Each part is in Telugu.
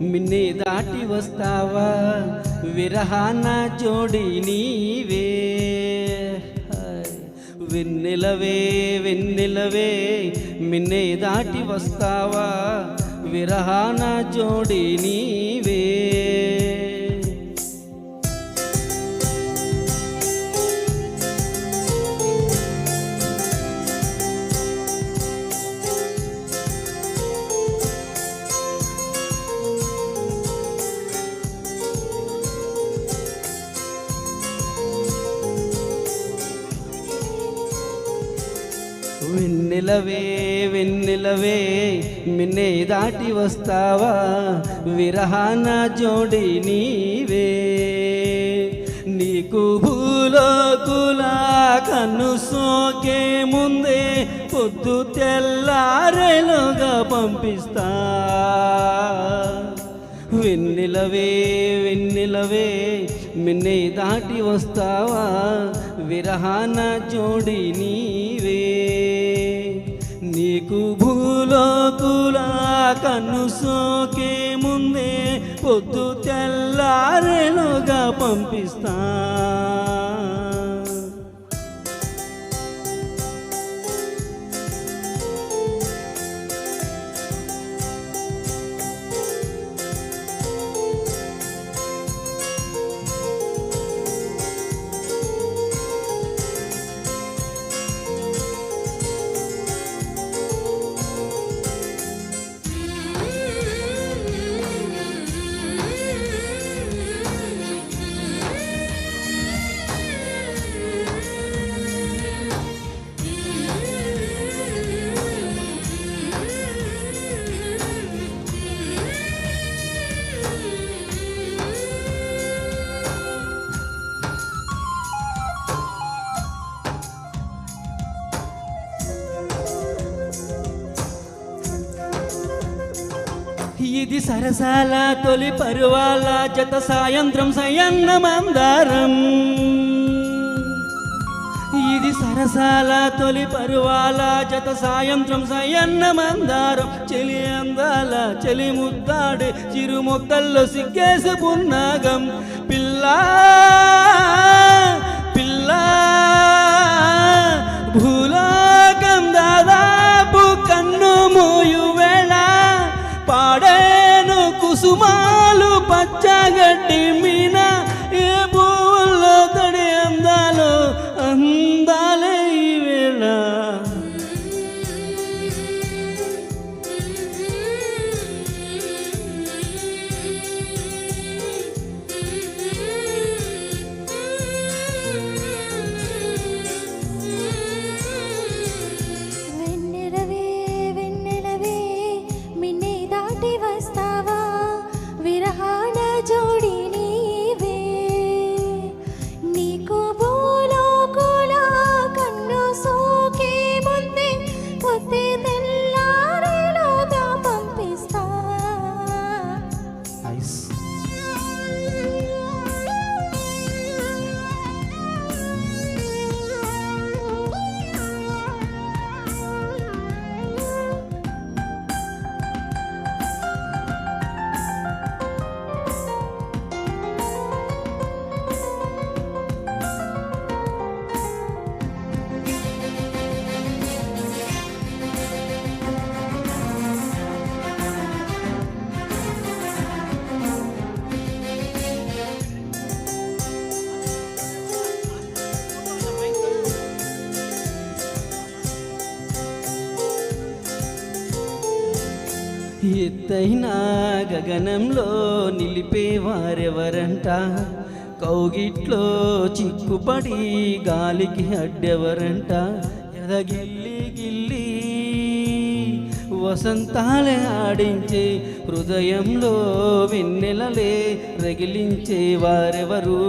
మిన్నే దాటి వస్తావా విరహాన జోడి నీవే వెన్నెలవే వెన్నెలవే మిన్నే దాటి వస్తావా విరహాన జోడి నీవే వెన్నెలవే వెన్నెలవే మిన్నే దాటి వస్తావా విరహాన జోడి నీవే నీకు భూలోకులా కన్ను సోకే ముందే పొద్దు తెల్లారేలోగా పంపిస్తా వెన్నెలవే వెన్నెలవే మిన్నే దాటి వస్తావా విరహాన జోడి నీవే నీకు భూలోకులా కన్ను సోకే ముందే పొద్దు తెల్లారేలోగా పంపిస్తా ఇది సరసాల తొలి పరువాల జత సాయంత్రం సయన్న మందారం ఇది సరసాల తొలి పరువాల జత సాయంత్రం సయన్న మందారం చెలి అందాల చెలి ముద్దాడే చిరు మొక్కల్లో సిగ్గేసి పున్నాగం పిల్లా పిల్లా భూలోకం దాదాపు కన్ను మూయు వేళ పాడేను కుసుమాలు పచ్చగడ్డి మీన ఏ పూల్లో తడి అందాలో అందాలే ఈ వేళ ఎత్తైన గగనంలో నిలిపేవారెవరంట కౌగిట్లో చిక్కుపడి గాలికి అడ్డెవరంట ఎదగిల్లి గిల్లి వసంతాలే ఆడించే హృదయంలో వెన్నెలలే రగిలించే వారెవరు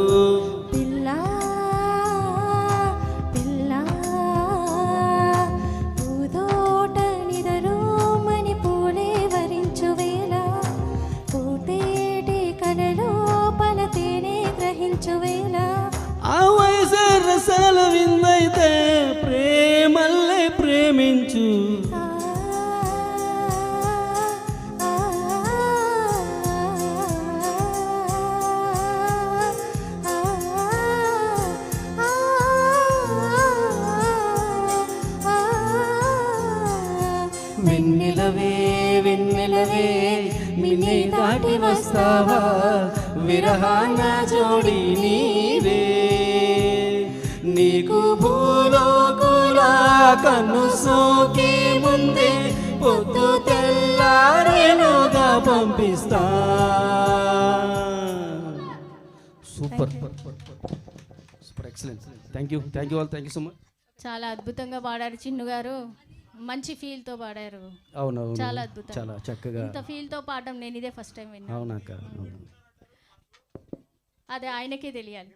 ఆ వయసు రసాల విందైతే ప్రేమల్లే ప్రేమించు వెన్నెలవే వెన్నెలవే మిన్నే దాటి వస్తావా విరహాన జోడి నీవే నీకు భూలోకులా కన్ను సోకే ముందే పొద్దు తెల్లారేలోగా పంపిస్తా. Super super excellent. Thank you all, thank you so much. చాలా అద్భుతంగా పాడారు చిన్ను గారు, మంచి ఫీల్ తో పాడారు. అవునవును, చాలా అద్భుతం, చాలా చక్కగా. ఇంత ఫీల్ తో పాడడం నేను ఇదే ఫస్ట్ టైం విన్నాను. అవునాక, అదే ఆయనకే తెలియాలి.